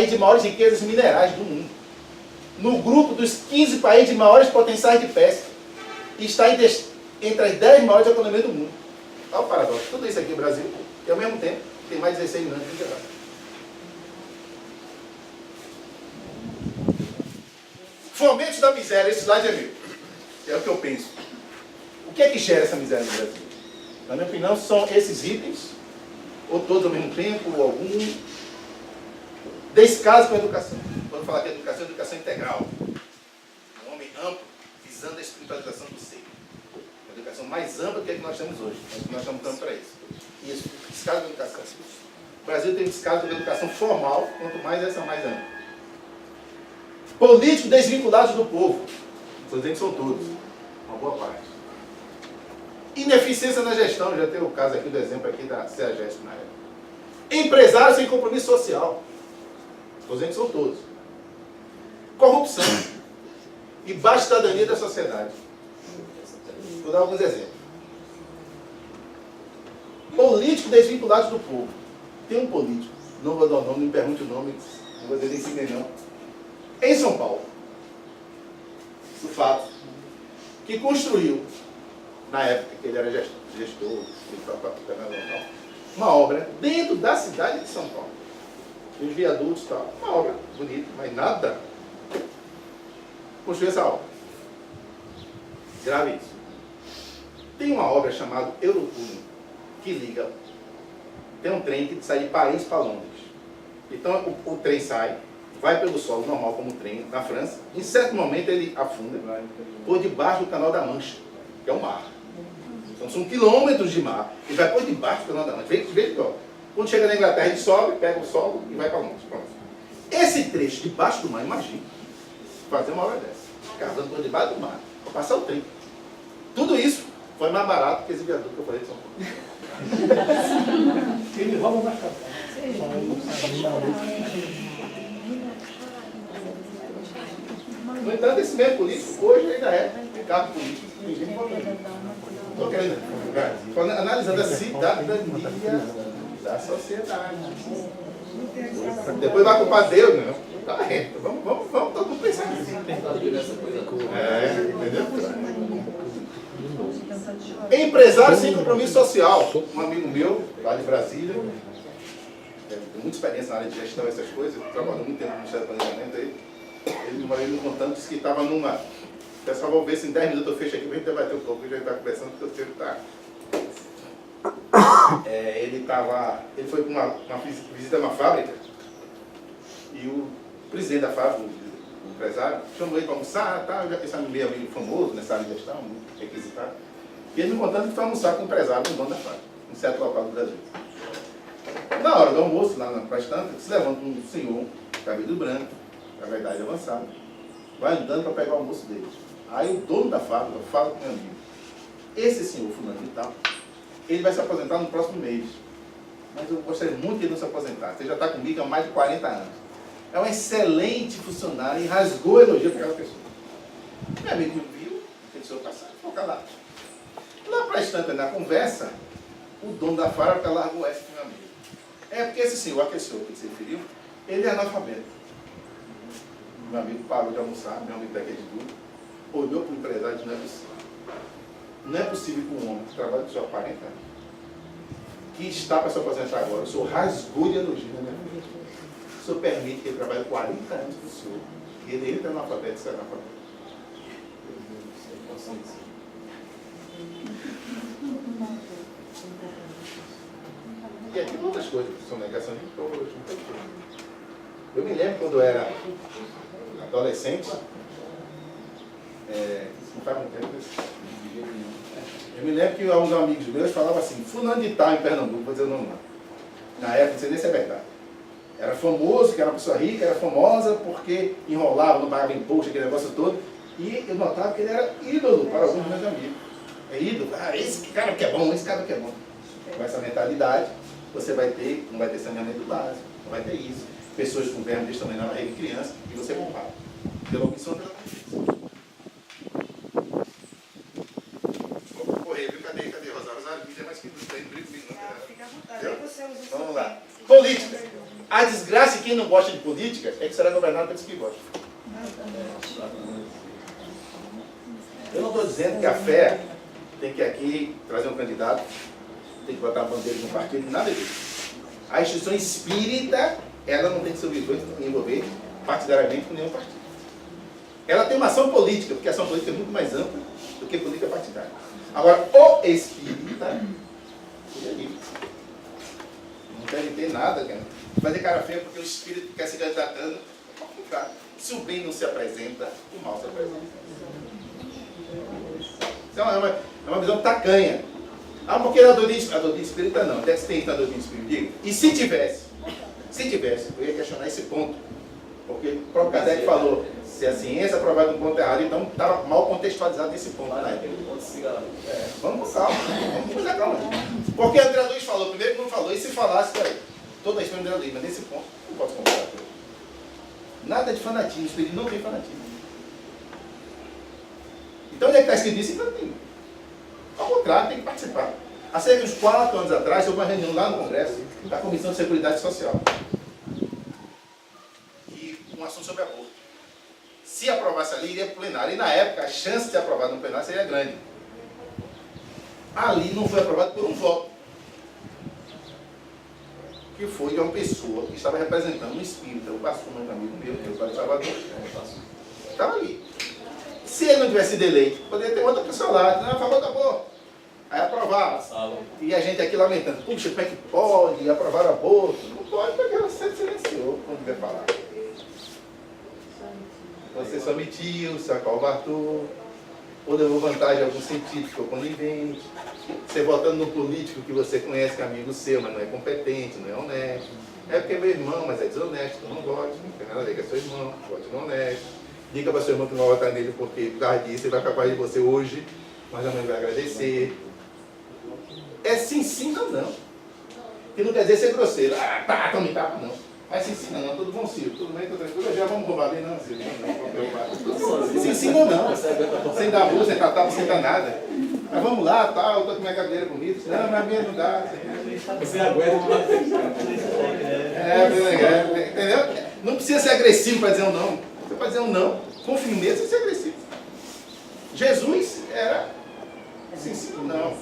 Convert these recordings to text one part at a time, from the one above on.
de maiores riquezas minerais do mundo. No grupo dos 15 países de maiores potenciais de pesca. E está entre as 10 maiores economias do mundo. Olha o paradoxo. Tudo isso aqui no Brasil, e ao mesmo tempo, tem mais de 16 anos de geral. Fomentos da miséria, esse slide é meu. É o que eu penso. O que é que gera essa miséria no Brasil? Na minha opinião, são esses itens, ou todos ao mesmo tempo, ou algum. Descaso com a educação. Quando falar que educação é educação integral. Um homem amplo, visando a espiritualização do ser. Uma educação mais ampla do que a que nós temos hoje. Nós estamos lutando para isso. Isso, descaso com a educação. O Brasil tem descaso com a educação formal, quanto mais essa mais ampla. Políticos desvinculados do povo. Estou dizendo que são todos. Uma boa parte. Ineficiência na gestão. Já tem o caso aqui do exemplo aqui da CEAGESP na época. Empresários sem compromisso social. Estou dizendo que são todos. Corrupção. E baixa cidadania da sociedade. Vou dar alguns exemplos. Políticos desvinculados do povo. Tem um político, não vou dar o nome, não me pergunte o nome, não vou dizer nem sim nem não. Em São Paulo, o fato que construiu, na época que ele era gestor, uma obra dentro da cidade de São Paulo. Os viadutos e tal, uma obra bonita, mas nada. Construiu essa obra. Grave isso. Tem uma obra chamada Eurotúnel, que liga. Tem um trem que sai de Paris para Londres. Então o trem sai, vai pelo solo normal como trem na França. Em certo momento ele afunda por debaixo do Canal da Mancha, que é o mar. Então são quilômetros de mar. E vai por debaixo do Canal da Mancha. Veja igual. Quando chega na Inglaterra, ele sobe, pega o solo e vai para Londres. Esse trecho debaixo do mar, imagina, fazer uma obra dessa. Casando por debaixo do mar, para passar o trem. Tudo isso foi mais barato que esse viaduto que eu falei de São Paulo. Ele rouba mais caro. No entanto, esse meio político hoje ainda é cargo político. Estou querendo, analisando a cidadania da sociedade. Depois vai culpar Deus, não. Tá reto. Vamos todo mundo pensar nisso. Entendeu? Empresário sem compromisso social. Um amigo meu, lá de Brasília, tem muita experiência na área de gestão, essas coisas, trabalhou muito tempo no Ministério do Planejamento aí. Ele me contando, disse que estava numa. Pessoal, vou ver se em 10 minutos eu fecho aqui para a gente debater um pouco, a gente está conversando, porque o tempo está. Ele foi para uma visita a uma fábrica e o presidente da fábrica, o empresário, chamou ele para almoçar, tá, já pensava em meio amigo famoso nessa área de gestão, muito requisitado. E ele me contando que foi almoçar com o empresário, com o dono da fábrica, em certo local do Brasil. Na hora do almoço, lá na prestante, se levanta um senhor, cabelo branco, na verdade avançado, vai andando para pegar o almoço dele. Aí o dono da fábrica fala com o meu amigo: esse senhor fulano e tal, ele vai se aposentar no próximo mês. Mas eu gostaria muito de ele não se aposentar. Você já está comigo há mais de 40 anos. É um excelente funcionário e rasgou elogio para aquela pessoa. Meu amigo viu aquele senhor passar, ficou calado. Lá para a estante, na conversa, o dono da fábrica largou essa para meu amigo. É porque esse senhor, aquele senhor que se referiu, ele é analfabeto. Meu amigo parou de almoçar, meu amigo daquele de tudo, olhou para o empresário e disse: não é possível. Não é possível que um homem que trabalha com o senhor há 40 anos, que está para se aposentar agora, o senhor rasgou de elogio na minha vida. O senhor permite que ele trabalhe 40 anos com o senhor, e ele entra no analfabeto e sai analfabeto. E aqui outras coisas, são negação de imposto, muitas coisas. Eu me lembro quando eu era adolescente, não faz muito tempo isso. Eu me lembro que alguns amigos meus falavam assim: fulano de tal em Pernambuco, vou dizer o nome lá. Na época, não sei nem se é verdade. Era famoso, que era uma pessoa rica, era famosa porque enrolava, não pagava imposto, aquele negócio todo. E eu notava que ele era ídolo para alguns dos meus amigos. É ídolo. Esse cara que é bom, esse cara que é bom. Com essa mentalidade, você vai ter, não vai ter saneamento básico, não vai ter isso. Pessoas com verme desse tamanho na barriga de criança, e você compara. Pela opção pela consciência. Vou correr, viu? Cadê Rosário? Rosário, me dê mais que não tem briga comigo, não. Vamos lá. Política. A desgraça que quem não gosta de política é que será governado pelos que gostam. Eu não estou dizendo que a fé tem que aqui trazer um candidato, tem que botar uma bandeira de um partido, nada disso. A instituição espírita, ela não tem que se envolver partidariamente com nenhum partido. Ela tem uma ação política, porque a ação política é muito mais ampla do que política partidária. Agora, o espírita, ele é livre. Não deve ter nada, cara. Fazer cara feia porque o espírito quer se candidatando. Se o bem não se apresenta, o mal se apresenta. Então é uma visão tacanha. Ah, porque a doutrina espírita não. Deve ter isso na doutrina espírita. E se tivesse, eu ia questionar esse ponto. Porque o próprio Kardec falou, se a ciência provar um ponto errado, então estava mal contextualizado esse ponto. Né? Vamos com calma, vamos com calma. Porque André Luiz falou, primeiro que não falou, e se falasse, toda a história do André Luiz, mas nesse ponto, não posso concordar. Nada de fanatismo, o espírito não tem fanatismo. Então onde é que está escrito isso? Então tem. Ao contrário, tem que participar. Há cerca de uns 4 anos atrás, houve uma reunião lá no Congresso da Comissão de Seguridade Social. E um assunto sobre aborto. Se aprovasse ali, iria para o plenário. E na época, a chance de aprovar no plenário seria grande. Ali não foi aprovado por um voto. Que foi de uma pessoa que estava representando um espírita, o pastor, um amigo meu, que eu Salvador, estava ali. Se ele não tivesse sido eleito, poderia ter outra pessoa lá, não, a favor do aborto. Aí aprovava. E a gente aqui lamentando, puxa, como é que pode aprovar o aborto? Não pode, porque você silenciou quando tiver falar. Você se omitiu, se acovartou, ou levou vantagem a algum científico ou conivente. Você votando no político que você conhece, que é amigo seu, mas não é competente, não é honesto. É porque é meu irmão, mas é desonesto, eu não gosto, não tem nada a ver com seu irmão, vote no honesto. Diga para seu irmão que não vai votar nele porque por causa disso ele vai ficar com a de você hoje, mas amanhã vai agradecer. É sim, não. Que não quer dizer ser grosseiro. Ah, tá, toma tapa, não. Mas sim, não, tudo bom, Ciro, tudo bem, tudo tranquilo. Já vamos roubar ali, não, Ciro, não. Sim, não. Sem dar bolsa, sem tapa, sem dar nada. Mas vamos lá, tal, tô com minha cabeleira bonita. Não, mas a minha não dá. Você aguenta. Entendeu? Não precisa ser agressivo para dizer um não. Você pode dizer um não, com firmeza e ser agressivo. Jesus era sim, não.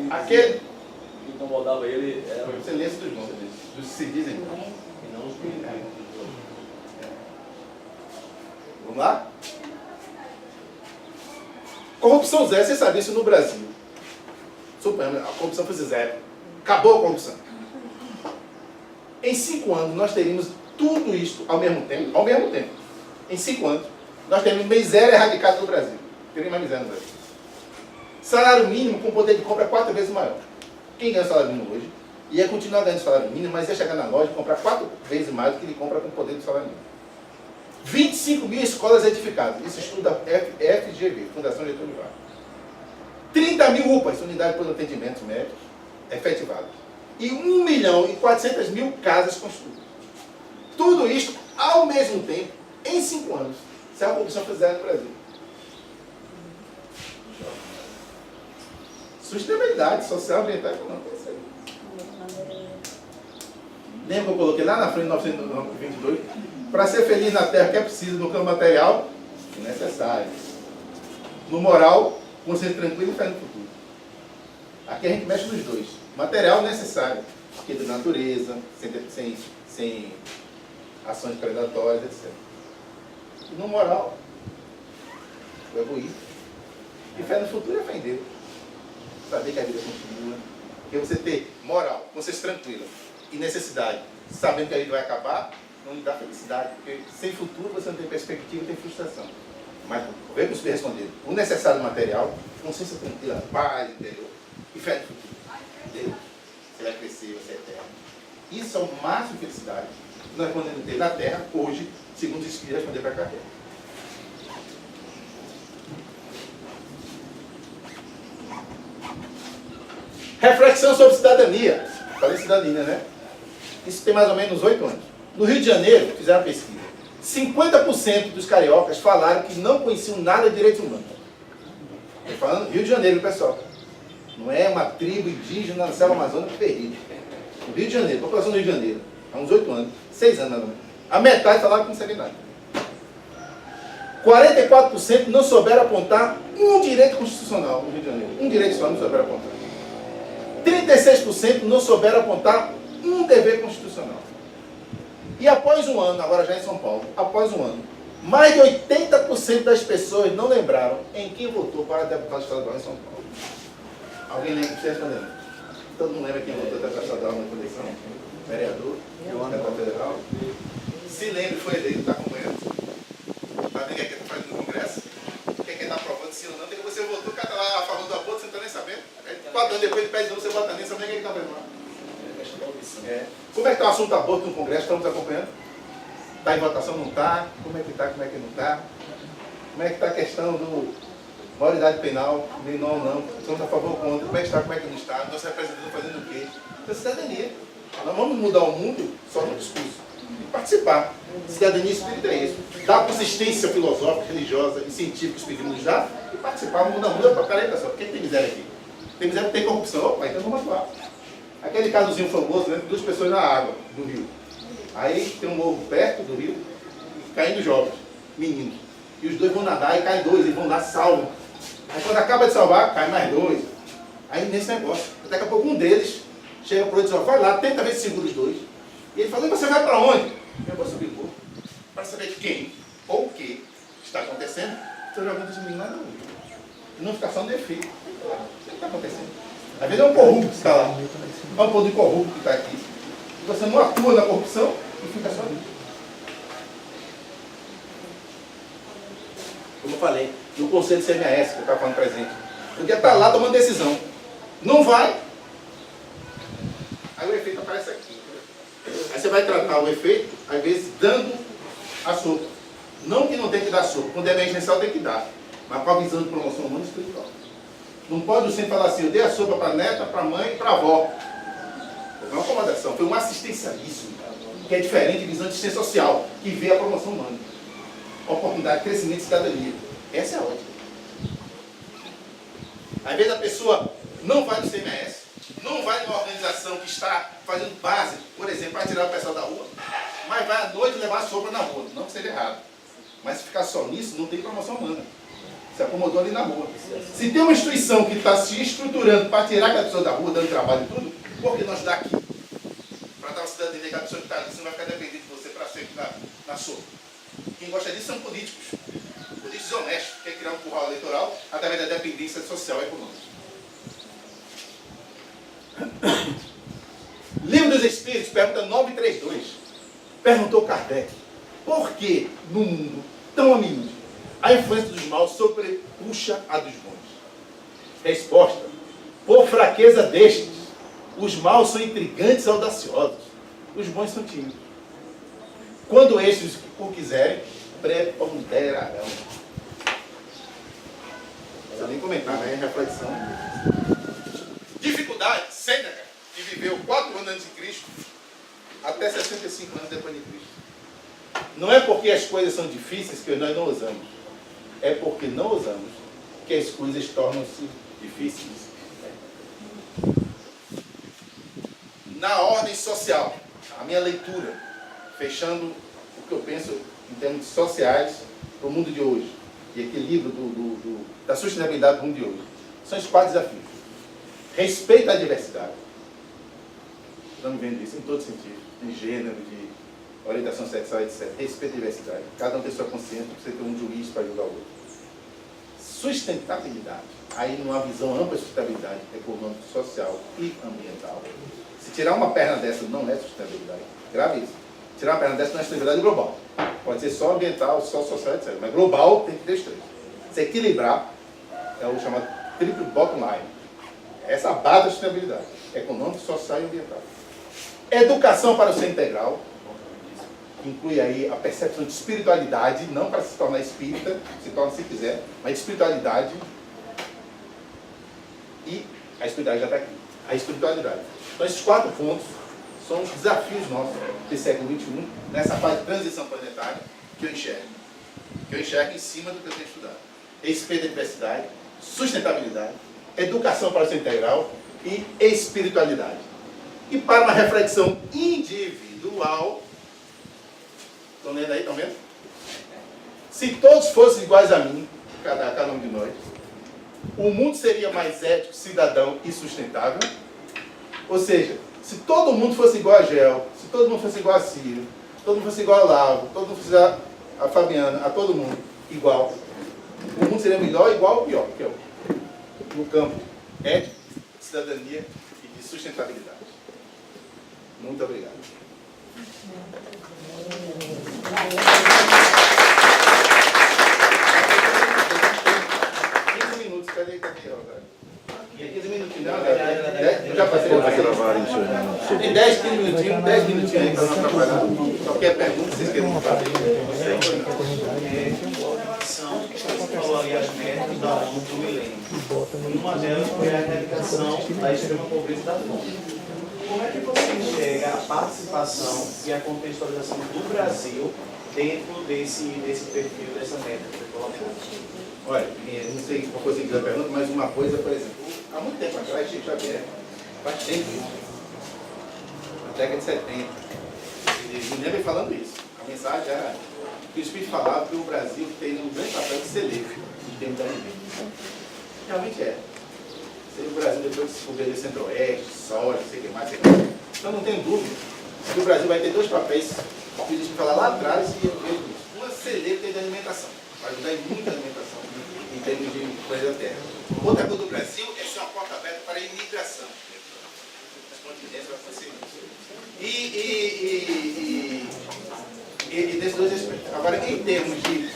Aquele que incomodava ele era o silêncio dos bons, dos se dizem. E não os que Vamos lá? Corrupção zero, você sabe isso no Brasil. Supremo, a corrupção foi zero. Acabou a corrupção. Em 5 anos nós teríamos tudo isso ao mesmo tempo. Em 5 anos, nós teríamos miséria erradicada no Brasil. Teria uma miséria no Brasil. Salário mínimo com poder de compra 4 vezes maior. Quem ganha salário mínimo hoje ia continuar ganhando salário mínimo, mas ia chegar na loja e comprar 4 vezes mais do que ele compra com o poder do salário mínimo. 25 mil escolas edificadas. Isso estuda a FGV, Fundação Getúlio Vargas. 30 mil UPAs, Unidade por Atendimentos Médicos, efetivadas. E 1.400.000 casas construídas. Tudo isso ao mesmo tempo, em 5 anos. Se a corrupção fizer no Brasil. Sustentabilidade social, ambiental e econômica. Lembra que eu coloquei lá na frente, 1922? Para ser feliz na terra, que é preciso no campo material? Necessário. No moral, consciência tranquila e fé no futuro. Aqui a gente mexe nos dois. Material necessário, que é da natureza, sem ações predatórias, etc. E no moral, o egoísmo. E fé no futuro é fé em Deus. Saber que a vida continua. Porque você ter moral, consciência tranquila e necessidade, sabendo que a vida vai acabar, não lhe dá felicidade. Porque sem futuro você não tem perspectiva e tem frustração. Mas, vem para os responder. O necessário material, consciência tranquila, paz, interior e fé no futuro. Deus, você vai crescer, você é eterno. Isso é o máximo de felicidade que nós podemos ter na Terra, hoje, segundo os Espíritos, responder para a carreira. Reflexão sobre cidadania. Falei cidadania, né? Isso tem mais ou menos 8 anos. No Rio de Janeiro, fizeram uma pesquisa. 50% dos cariocas falaram que não conheciam nada de direitos humanos. Estou falando Rio de Janeiro, pessoal. Não é uma tribo indígena na selva amazônica perdida. No Rio de Janeiro, população do Rio de Janeiro. há uns 8 anos, 6 anos mais ou menos. A metade falava que não sabia nada. 44% não souberam apontar um direito constitucional no Rio de Janeiro. Um direito só não souberam apontar. 36% não souberam apontar um dever constitucional. E após um ano, agora já em São Paulo, após um ano, mais de 80% das pessoas não lembraram em quem votou para deputado estadual em São Paulo. Alguém lembra? Você respondendo? Todo mundo lembra quem votou deputado estadual na eleição? Vereador? Deputado federal? Se lembra, foi eleito, está acompanhando. Está vendo o que é que está fazendo no Congresso? O que é que está aprovando, sim ou não? Tem que você votou, o cara está lá a favor do aborto, você não está nem sabendo. 4 anos depois ele pede de novo, você vota nem sabe nem o que está fazendo lá. Como é que está o assunto do aborto no Congresso? Estamos acompanhando? Está em votação? Não está? Como é que está? Como é que não está? Como é que está a questão do maioridade penal? Não, não. Estamos a favor ou contra? Como é que está? Como é que não está? Nosso representante fazendo o quê? Então, cidadania. Nós vamos mudar o mundo só no discurso. E participar. Cidadania espírita é isso. Dar consistência filosófica, religiosa e científica que os pedimos nos dar e participar. Vamos mudar o mundo. Peraí, pessoal, por que tem miséria aqui? Tem miséria porque tem corrupção. Opa, então vamos atuar. Aquele casozinho famoso, né? 2 pessoas na água do rio. Aí tem um morro perto do rio, caindo jovens, meninos. E os 2 vão nadar e caem 2, eles vão lá, salvam. Aí quando acaba de salvar, cai mais 2. Aí nesse negócio, daqui a pouco um deles chega para o outro e diz, vai lá, tenta ver se segura os 2. E ele fala, e você vai para onde? Eu vou subir o morro, para saber quem ou o que está acontecendo. Estou jogando esse menino lá no rio. E não ficar só no defeito. O que está acontecendo? Às vezes é um corrupto que está lá. É um povo de corrupto que está aqui. E você não atua na corrupção e fica só ali. Como eu falei, no conselho CMAS, que eu estava falando presente, podia estar lá tomando decisão. Não vai. Aí o efeito aparece aqui. Aí você vai tratar o efeito, às vezes, dando a sopa. Não que não tem que dar sopa. Quando é emergencial, tem que dar. Mas com a visão de promoção humana e espiritual. Não pode sempre falar assim, eu dei a sopa para a neta, para a mãe e para a avó. Foi uma acomodação, foi um assistencialismo, que é diferente de visão de assistência social, que vê a promoção humana. Oportunidade, crescimento e cidadania. Essa é a ótica. Às vezes a pessoa não vai no CMS, não vai numa organização que está fazendo base, por exemplo, para tirar o pessoal da rua, mas vai à noite levar a sopa na rua. Não que seja errado. Mas se ficar só nisso, não tem promoção humana. Se acomodou ali na rua. Se tem uma instituição que está se estruturando para tirar aquela pessoa da rua, dando trabalho e tudo, por que nós daqui? Para dar uma cidadania que a pessoa que está ali, você não vai ficar dependente de você para sempre na sopa. Quem gosta disso são políticos. Políticos honestos, que querem criar um curral eleitoral através da dependência social e econômica. Livro dos Espíritos, pergunta 932. Perguntou Kardec, por que no mundo tão a miúdo a influência dos maus sobrepuxa a dos bons? Resposta, por fraqueza destes, os maus são intrigantes e audaciosos, os bons são tímidos. Quando estes o quiserem, preponderarão. Não precisa nem comentar, né? Reflexão. Dificuldade, Sêneca, que viveu 4 anos antes de Cristo, até 65 anos depois de Cristo. Não é porque as coisas são difíceis que nós não usamos. É porque não usamos que as coisas tornam-se difíceis. Na ordem social, a minha leitura, fechando o que eu penso em termos sociais para o mundo de hoje, e equilíbrio da sustentabilidade do mundo de hoje, são os 4 desafios. Respeito à diversidade. Estamos vendo isso em todo sentido, de gênero, de orientação sexual, etc. Respeito à diversidade. Cada um tem sua consciência, precisa ter um juiz para julgar o outro. Sustentabilidade. Aí numa visão ampla de sustentabilidade econômica, social e ambiental. Se tirar uma perna dessa não é sustentabilidade. Grave isso. Tirar uma perna dessa não é sustentabilidade global. Pode ser só ambiental, só social, etc. Mas global tem que ter os 3. Se equilibrar, é o chamado triple bottom line. Essa é a base da sustentabilidade. Econômica, social e ambiental. Educação para o ser integral. Inclui aí a percepção de espiritualidade, não para se tornar espírita, se torna se quiser, mas de espiritualidade. E a espiritualidade já está aqui. A espiritualidade. Então esses 4 pontos são os desafios nossos do século XXI, nessa fase de transição planetária, que eu enxergo. Que eu enxergo em cima do que eu tenho estudado. Respeito à diversidade, sustentabilidade, educação para o ser integral e espiritualidade. E para uma reflexão individual, individual. Estão lendo aí? Estão vendo? Se todos fossem iguais a mim, cada um de nós, o mundo seria mais ético, cidadão e sustentável. Ou seja, se todo mundo fosse igual a Gel, se todo mundo fosse igual a Ciro, todo mundo fosse igual a Lavo, todo mundo fosse a Fabiana, a todo mundo igual, o mundo seria melhor, igual ou pior, que é no campo ético, de cidadania e de sustentabilidade. Muito obrigado. 15 minutos, cadê agora? 15 minutinhos, não, eu já passei. Tem 10, 15 minutinhos, 10 minutinhos aí para não atrapalhar. Qualquer pergunta que vocês queiram fazer. Você falou ali as metas da ONU do milênio. E uma delas foi a erradicação da extrema pobreza da fome. Como é que você enxerga a participação e a contextualização do Brasil dentro desse perfil, dessa meta que você colocou? Olha, não sei qual foi a pergunta, mas uma coisa, por exemplo, há muito tempo atrás, Chico Xavier, faz tempo isso, na década de 70, ele me lembra falando isso. A mensagem era que o Espírito falava que o Brasil tem um grande papel de celeiro em termos de alimento. Realmente é. O Brasil depois se descobriu o Centro-Oeste, soja, não sei o que mais, sei lá. Então não tenho dúvida que o Brasil vai ter dois papéis que o Espírito falar lá atrás e eu vejo isso. Uma celeiro de alimentação, vai ajudar em muita alimentação, em termos de planeta Terra. Outra coisa do Brasil é ser uma porta aberta para a imigração. As contingências vão acontecer isso. E desses dois aspectos. Agora, em termos de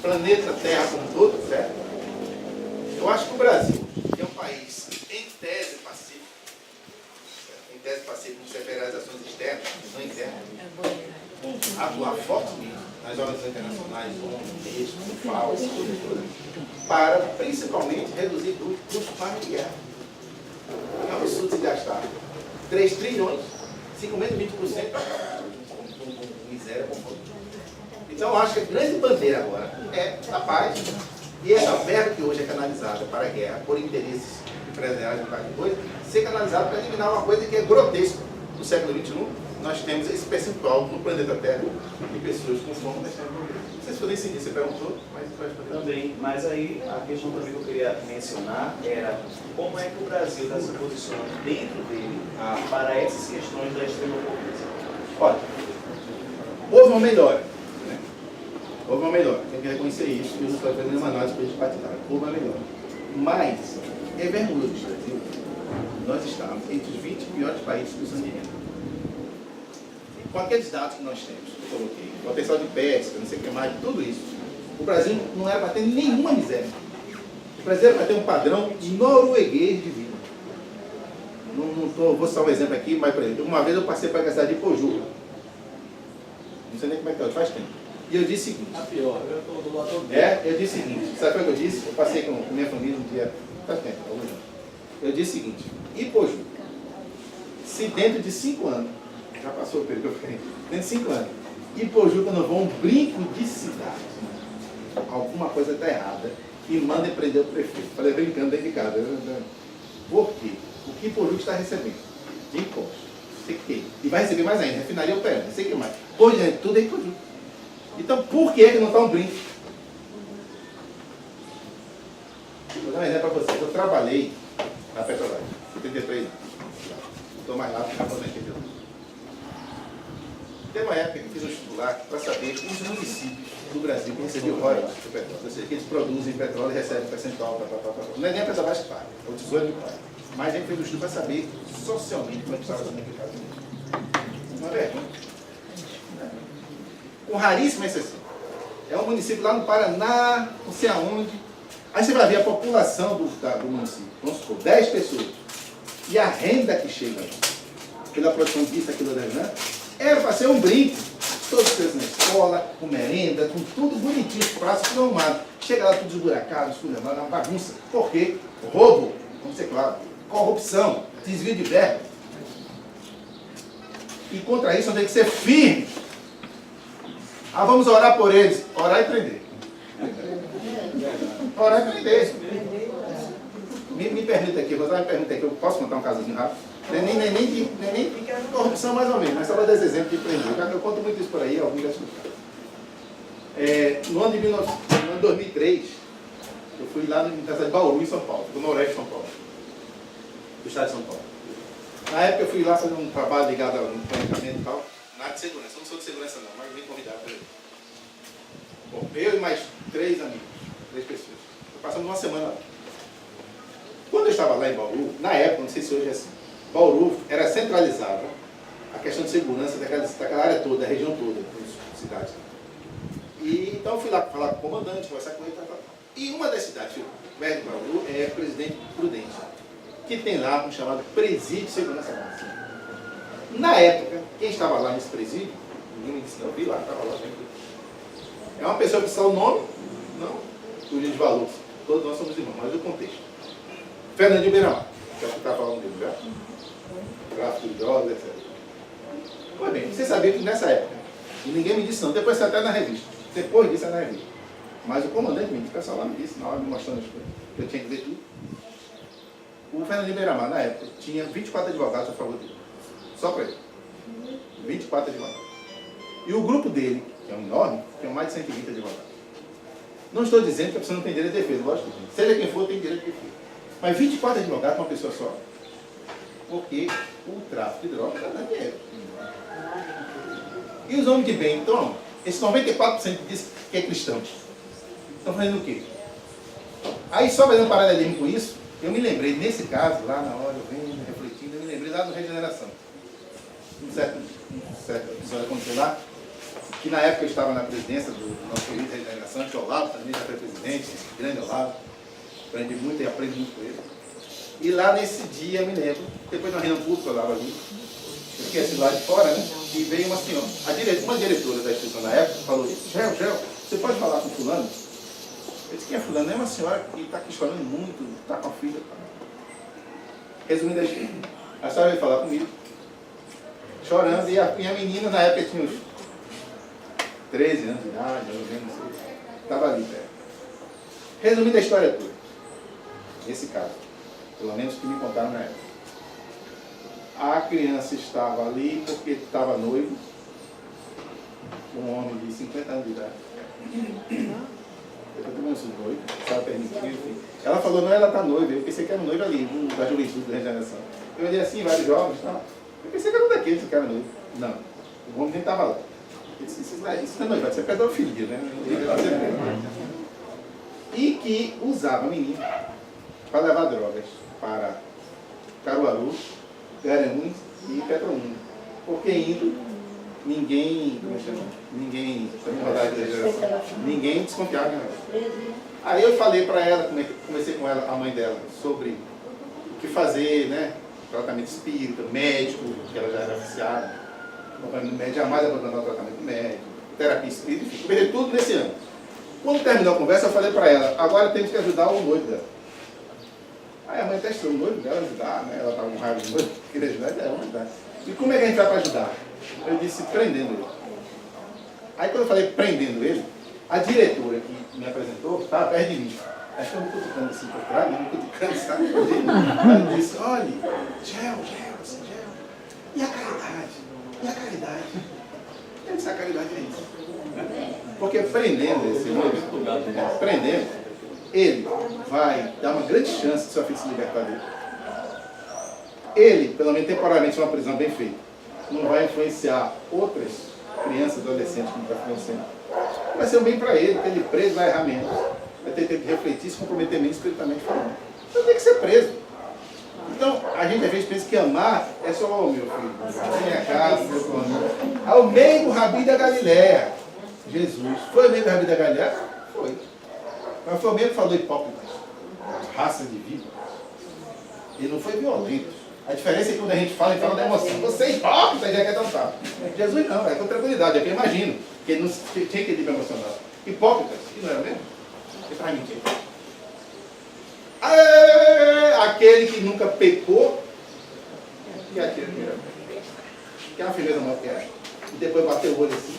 planeta Terra como um todo, certo? Eu acho que o Brasil é um país em tese pacífico, no que se refere às ações externas, não internas, atuar fortemente nas organizações internacionais, ONU, FAO, essas coisas todas, para principalmente reduzir custos familiares. É um absurdo se gastar 3 trilhões, 5 menos 20% com miséria, com fome. Então, eu acho que a grande bandeira agora é a paz. E essa verba que hoje é canalizada para a guerra por interesses empresariais e qualquer coisa, ser canalizada para eliminar uma coisa que é grotesca. No século XXI, nós temos esse percentual no planeta Terra de pessoas com fome nessa pobreza. Não sei se foi decidir, você perguntou, mas pode responder. Também, mas aí a questão também que eu queria mencionar era como é que o Brasil está se posicionando dentro dele para essas questões da extrema pobreza. Olha, houve uma melhora. Houve uma melhora, tem que reconhecer isso, e eu estou fazendo uma análise para a gente partidária. Houve uma melhora. Mas, é vergonhoso, Brasil, nós estamos entre os 20 piores países do Sandinha. Com aqueles dados que nós temos, que eu coloquei, o potencial de pesca, não sei o que mais, tudo isso, o Brasil não era para ter nenhuma miséria. O Brasil era para ter um padrão norueguês de vida. Vou citar um exemplo aqui, mas, por exemplo, uma vez eu passei para a cidade de Pojuca. Não sei nem como é que está, faz tempo. E eu disse o seguinte. Pior, eu estou do lado todo dia. Eu disse o seguinte, sabe o que eu disse? Eu passei com minha família um dia, faz tempo, alguns anos. Eu disse o seguinte, Ipojuca, se dentro de 5 anos, já passou o período que eu fiquei, dentro de 5 anos, Ipojuca não vão um brinco de cidade, alguma coisa está errada, e manda prender o prefeito. Falei brincando dentro de casa. Por quê? O que Ipojuca está recebendo? De impostos. Sei que. E vai receber mais ainda, refinaria operando, sei que mais. Por diante, tudo é Ipojuca. Então, por que não está um brinco? Vou dar um exemplo para vocês. Eu trabalhei na Petrobras, 73 anos. Estou mais lá porque já aposentei de novo. Tem uma época que eu fiz um vestibular para saber os municípios do Brasil que recebiam royalties do petróleo. Ou seja, que eles produzem petróleo e recebem percentual. Não é nem a Petrobras que paga, é o Tesouro que paga. Mas a gente fez um estudo para saber socialmente como é que estava sendo aquele caso. Uma vergonha. Com raríssima exceção. É um município lá no Paraná, não sei aonde. Aí você vai ver a população do município, vamos supor, 10 pessoas. E a renda que chega pela produção disso, aquilo, né? Era para ser um brinco. Todos os coisas na escola, com merenda, com tudo bonitinho, os pratos tudo arrumado. Chega lá tudo esburacado, esculhambado, uma bagunça. Por quê? Roubo, vamos ser claro. Corrupção, desvio de verba. E contra isso, nós temos que ser firmes. Vamos orar por eles. Orar e prender. Orar e prender. Me permita aqui, vou dar uma pergunta aqui. Eu posso contar um casozinho rápido? Não é nem de corrupção, mais ou menos, mas só para dar esse exemplo de prender. Eu conto muito isso por aí, alguns já escutaram. No ano de 2003, eu fui lá na cidade de Bauru, em São Paulo, no Noroeste de São Paulo, do estado de São Paulo. Na época eu fui lá fazer um trabalho ligado ao planejamento e tal, na área de segurança. Eu não sou de segurança não, mas me convidaram para ir. Bom, eu e mais 3 amigos, 3 pessoas. Passamos uma semana lá. Quando eu estava lá em Bauru, na época, não sei se hoje é assim, Bauru era centralizada a questão de segurança daquela área toda, da região toda, das cidades. E então eu fui lá falar com o comandante, conversar com ele, tal. E uma das cidades, perto de Bauru, é Presidente Prudente, que tem lá um chamado Presídio de Segurança Máxima. Na época, quem estava lá nesse presídio, ninguém me disse, não, eu vi lá, estava lá dentro. É uma pessoa que sabe o nome, não o de valor. Todos nós somos irmãos, mas o contexto. Fernandinho Beiramar, que é o que está falando dele, já? Tráfico de drogas, etc. Pois bem, você sabia que nessa época, e ninguém me disse não, depois você até na revista. Depois disso é na revista. Mas o comandante me disse, o pessoal lá me disse, na hora me mostrando as coisas, que eu tinha que ver tudo. O Fernandinho Beiramar, na época, tinha 24 advogados a favor dele. Só para ele. 24 advogados. E o grupo dele, que é um enorme, tem mais de 120 advogados. Não estou dizendo que a pessoa não tem direito de defesa, lógico que tem. Seja quem for, tem direito de defesa. Mas 24 advogados para uma pessoa só. Porque o tráfico de drogas dá dinheiro. E os homens de bem, então, esse 94% diz que é cristão. Estão fazendo o quê? Aí, só fazendo um paralelismo com isso, eu me lembrei, nesse caso, lá na hora, eu venho refletindo, eu me lembrei lá do Regeneração. Um certo episódio aconteceu lá, que na época eu estava na presidência do nosso querido Regeneração, que o Olavo também já foi presidente, grande Olavo, aprendi muito e aprendo muito com ele. E lá nesse dia, eu me lembro, depois de uma reunião pública, eu estava ali, eu fiquei assim lá de fora, né? E veio uma senhora, uma diretora da instituição na época, falou, Gel, você pode falar com fulano? Eu disse, quem é fulano? É uma senhora que está aqui chorando muito, está com a filha. Resumindo a senhora veio falar comigo, chorando, e a minha menina na época tinha uns 13 anos de idade, não sei, estava ali perto. Resumindo a história toda, nesse caso, pelo menos que me contaram na época. A criança estava ali porque estava noivo, um homem de 50 anos de idade. Eu também sou noivo, estava permitindo, enfim. Ela falou, não, ela está noiva. Eu pensei que era um noivo ali, da juventude da Regeneração. Eu olhei assim, vários jovens, tá? Eu pensei que era um daqueles que era noivo. Não, o homem nem estava lá. Eu disse, isso não é noivo, isso é pedofilia, né? E que usava a menina para levar drogas para Caruaru, Garanhuns e Petrolina. Porque indo, ninguém desconfiava. Né? Aí eu falei para ela, comecei com ela, a mãe dela, sobre o que fazer, né? Tratamento espírita, médico, que ela já era viciada. Jamais abandonar o tratamento médico, terapia espírita, enfim, perdi tudo nesse ano. Quando terminou a conversa, eu falei para ela, agora temos que ajudar o noivo dela. Aí a mãe testou o noivo dela, ajudar, né? Ela estava com raiva do noivo, queria ajudar, ela ajudar. E como é que a gente vai para ajudar? Eu disse, prendendo ele. Aí quando eu falei prendendo ele, a diretora que me apresentou estava perto de mim. Acho que eu me cutucando assim por trás, me cutucando, sabe? Ela disse, olha, Gel, e a caridade? E a caridade? Eu disse, a caridade é isso. Porque prendendo esse noivo, prendendo, ele vai dar uma grande chance de sua filha se libertar dele. Ele, pelo menos temporariamente, é uma prisão bem feita. Não vai influenciar outras crianças, adolescentes, como está influenciando. Vai ser um bem para ele, porque ele preso vai errar menos. Vai ter tempo de refletir, se comprometer menos espiritualmente falando. Então tem que ser preso. Então, a gente às vezes pensa que amar é só, oh, meu filho, minha casa, meu plano. Ao meio do Rabi da Galileia, Jesus. Foi o meio do Rabi da Galileia? Foi. Mas foi o mesmo que falou hipócritas, raça de vida. Ele não foi violento. A diferença é que quando a gente fala da emoção. Você é hipócrita, já quer dar um tapa. Jesus não, é com tranquilidade, é que eu imagino. Que ele não tinha equilíbrio emocional. Hipócritas, que não era mesmo? Ele estava mentindo. Aquele que nunca pecou, que atira a primeira vez. Que é uma firmeza maior que essa. E depois bateu o olho assim.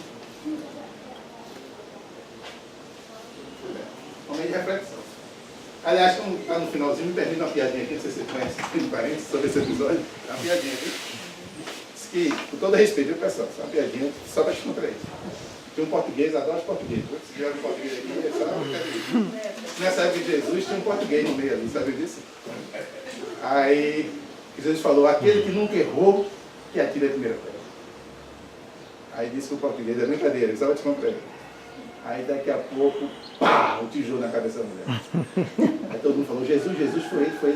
Momento de reflexão. Aliás, como está no finalzinho, me permite uma piadinha aqui, não sei se você conhece, tem parentes sobre esse episódio. É uma piadinha aqui. Diz que, com todo respeito, viu, pessoal? Isso é uma piadinha só para descontrair. Tinha um português, adoro português. Se tiver um português aqui, sabe? Nessa época de Jesus, tinha um português no meio ali, sabe disso? Aí, Jesus falou, aquele que nunca errou, que atire a primeira pedra. Aí disse que o português é brincadeira, só para descontrair. Aí daqui a pouco, pá, o tijolo na cabeça da mulher. Aí todo mundo falou, Jesus, Jesus, foi ele, foi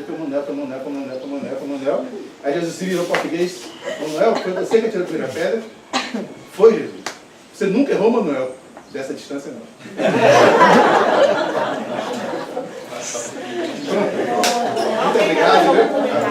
Manuel. Aí Jesus se virou português, Manuel, foi você que atirou a primeira pedra? Foi, Jesus. Você nunca errou, Manuel. Dessa distância, não. Muito obrigado, viu?